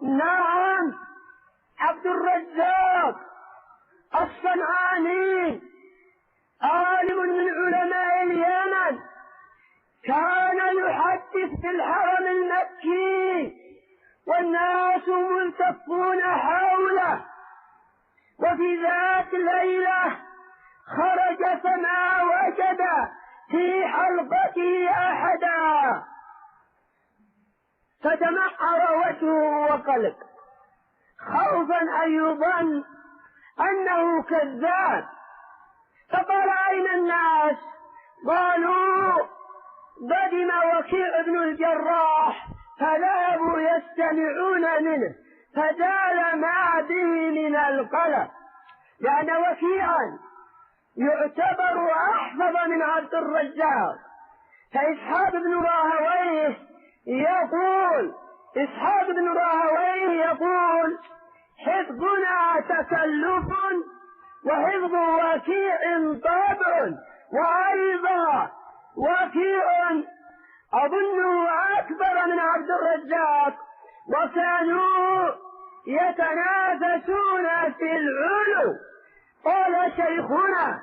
نعم، عبد الرزاق الصنعاني عالم من علماء اليمن، كان يحدث في الحرم المكي والناس ملتفون حوله. وفي ذات الليلة خرج فما وجد في حلقته أحدا، فتمعر وجهه وقلق خوفا أن يظن أنه كذاب، فقال: أين الناس؟ قالوا: قدم وكيع بن الجراح، فذهبوا يستمعون منه، فزال ما به من القلق، لأن وكيعا يعتبر أحفظ من عبد الرزاق. فإسحاق بن راهويه يقول: حفظنا تكلف وحفظ وكيع طبع، وأيضا وكيع أظنه أكبر من عبد الرزاق، وكانوا يتنافسون في العلو. قال شيخنا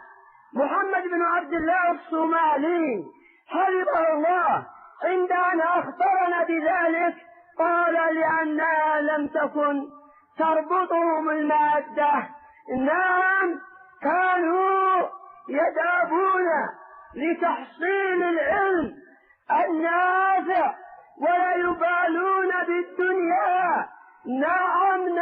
محمد بن عبد الله الصومالي حفظه الله عند أن أخبرنا بذلك، قال: لأنها لم تكن تربطهم المادة. نعم، كانوا يذهبون لتحصيل العلم النافع ولا يبالون بالدنيا. نعم،